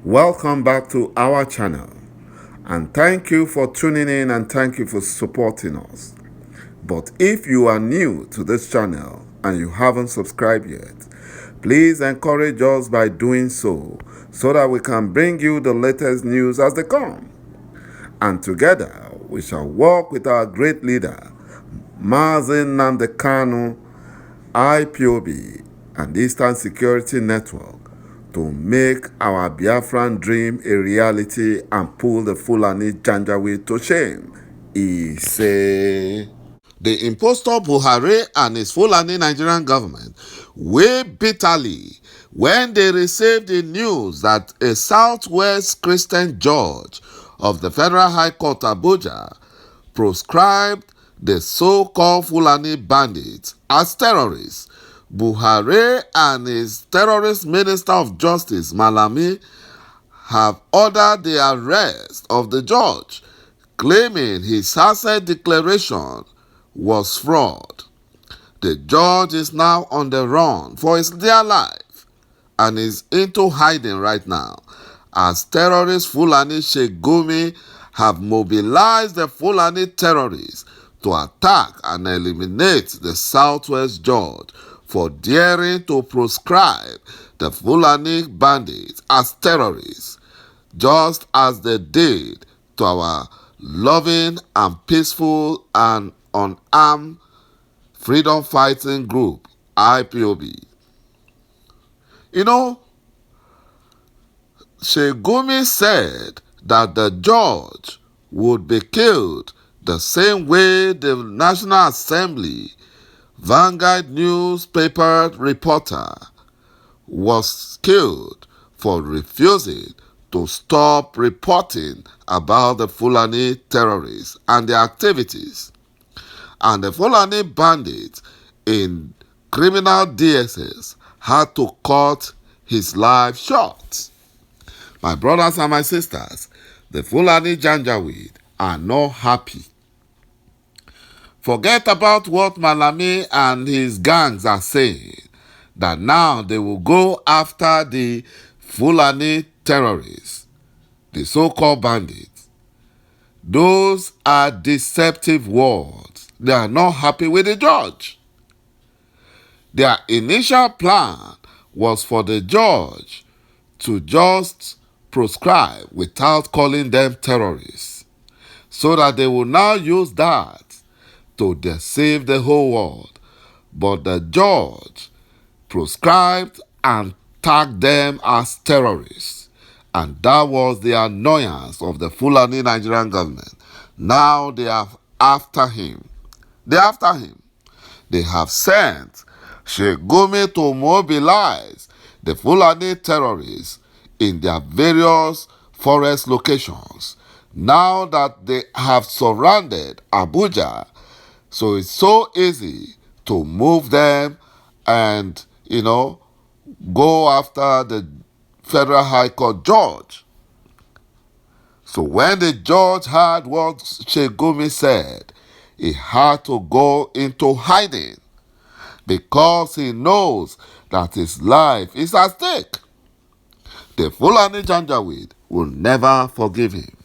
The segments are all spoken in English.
Welcome back to our channel, and thank you for tuning in and thank you for supporting us. But if you are new to this channel and you haven't subscribed yet, please encourage us by doing so that we can bring you the latest news as they come. And together we shall work with our great leader, Mazi Nnamdi Kanu, IPOB, and Eastern Security Network to make our Biafran dream a reality and pull the Fulani Janjaweed to shame. He say, the impostor Buhari and his Fulani Nigerian government wept bitterly when they received the news that a Southwest Christian judge of the Federal High Court Abuja proscribed the so-called Fulani bandits as terrorists. Buhari and his terrorist Minister of Justice, Malami, have ordered the arrest of the judge, claiming his asset declaration was fraud. The judge is now on the run for his dear life and is into hiding right now, as terrorist Fulani Sheikh Gumi have mobilized the Fulani terrorists to attack and eliminate the Southwest judge for daring to proscribe the Fulani bandits as terrorists, just as they did to our loving and peaceful and unarmed freedom fighting group, IPOB. You know, Sheikh Gumi said that the judge would be killed the same way the National Assembly Vanguard newspaper reporter was killed for refusing to stop reporting about the Fulani terrorists and their activities. And the Fulani bandits in criminal DSS had to cut his life short. My brothers and my sisters, the Fulani Janjaweed are not happy. Forget about what Malami and his gangs are saying, that now they will go after the Fulani terrorists, the so-called bandits. Those are deceptive words. They are not happy with the judge. Their initial plan was for the judge to just proscribe without calling them terrorists, so that they will now use that to deceive the whole world. But the judge proscribed and tagged them as terrorists, and that was the annoyance of the Fulani Nigerian government. Now they are after him. They have sent Sheikh Gumi to mobilize the Fulani terrorists in their various forest locations. Now that they have surrounded Abuja, so it's so easy to move them and, go after the Federal High Court judge. So when the judge heard what Sheikh Gumi said, he had to go into hiding because he knows that his life is at stake. The Fulani Janjaweed will never forgive him.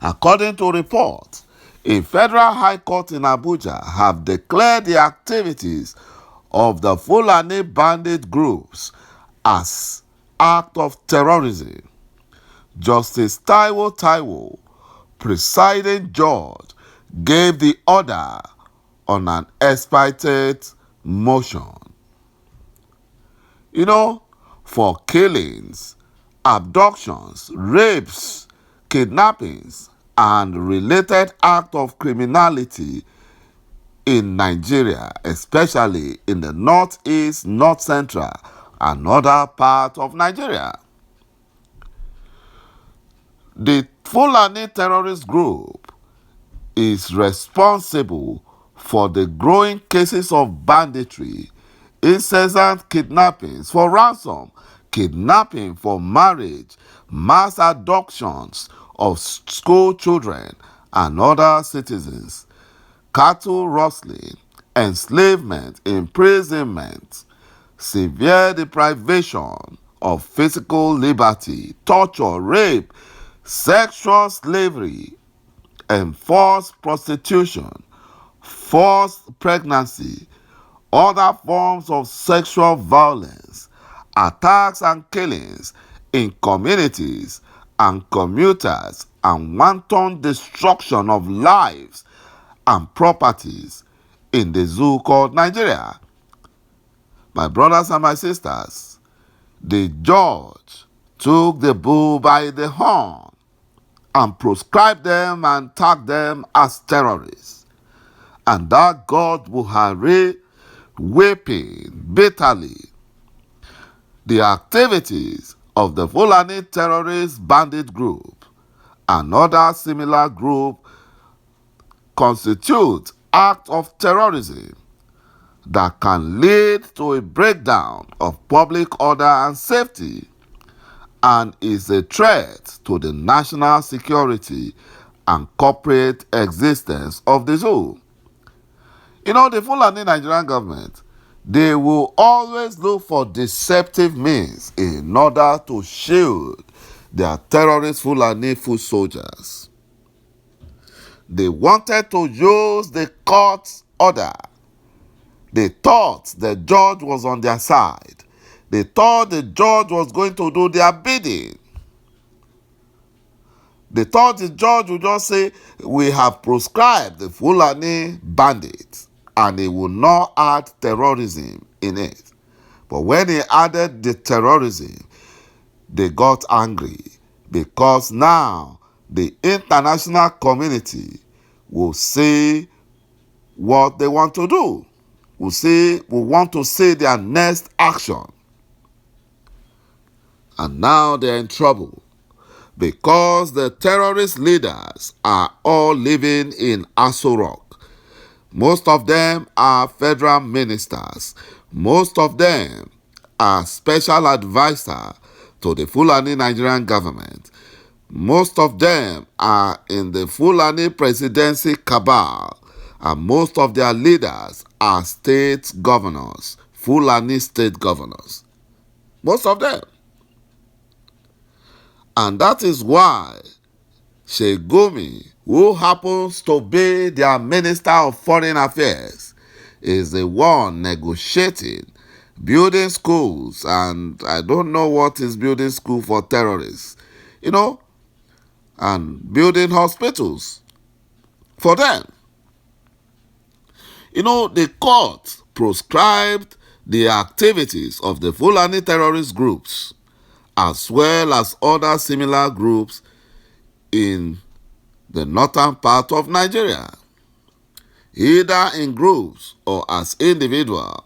According to reports, a Federal High Court in Abuja have declared the activities of the Fulani bandit groups as act of terrorism. Justice Taiwo, presiding judge, gave the order on an expedited motion. For killings, abductions, rapes, kidnappings, and related acts of criminality in Nigeria, especially in the northeast, north central, and other parts of Nigeria. The Fulani terrorist group is responsible for the growing cases of banditry, incessant kidnappings for ransom, kidnapping for marriage, mass abductions of school children and other citizens, cattle rustling, enslavement, imprisonment, severe deprivation of physical liberty, torture, rape, sexual slavery, enforced prostitution, forced pregnancy, other forms of sexual violence, attacks and killings in communities and commuters, and wanton destruction of lives and properties in the zoo called Nigeria. My brothers and my sisters, the judge took the bull by the horn and proscribed them and tagged them as terrorists. And that είμ weeping bitterly the activities of the Fulani terrorist bandit group and other similar group constitute acts of terrorism that can lead to a breakdown of public order and safety and is a threat to the national security and corporate existence of the zoo. You know, the Fulani Nigerian government, they will always look for deceptive means in order to shield their terrorist Fulani foot soldiers. They wanted to use the court's order. They thought the judge was on their side. They thought the judge was going to do their bidding. They thought the judge would just say, we have proscribed the Fulani bandits, and he will not add terrorism in it. But when he added the terrorism, they got angry because now the international community will see what they want to do. We want to see their next action. And now they're in trouble because the terrorist leaders are all living in Aso Rock. Most of them are federal ministers. Most of them are special advisors to the Fulani Nigerian government. Most of them are in the Fulani presidency cabal, and most of their leaders are state governors, Fulani state governors. Most of them. And that is why Sheikh Gumi, who happens to be their Minister of Foreign Affairs, is the one negotiating, building schools, and I don't know what is building school for terrorists, and building hospitals for them. The court proscribed the activities of the Fulani terrorist groups as well as other similar groups in the northern part of Nigeria, either in groups or as individuals.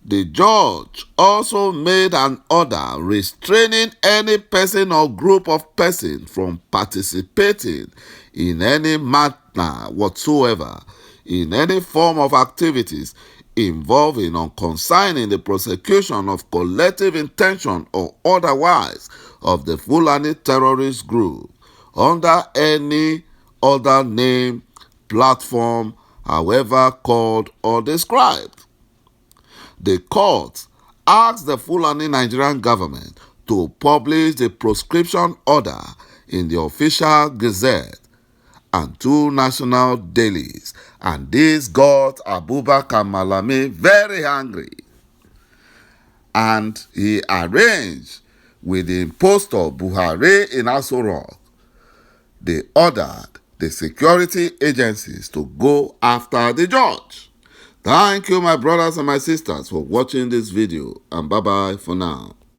The judge also made an order restraining any person or group of persons from participating in any manner whatsoever in any form of activities involving or concerning the prosecution of collective intention or otherwise of the Fulani terrorist group under any other name, platform, however called or described. The court asked the Fulani Nigerian government to publish the proscription order in the official gazette and 2 national dailies, and this got Abubakar Malami very angry. And he arranged with the impostor Buhari in Aso Rock. They ordered the security agencies to go after the judge. Thank you, my brothers and my sisters, for watching this video, and bye-bye for now.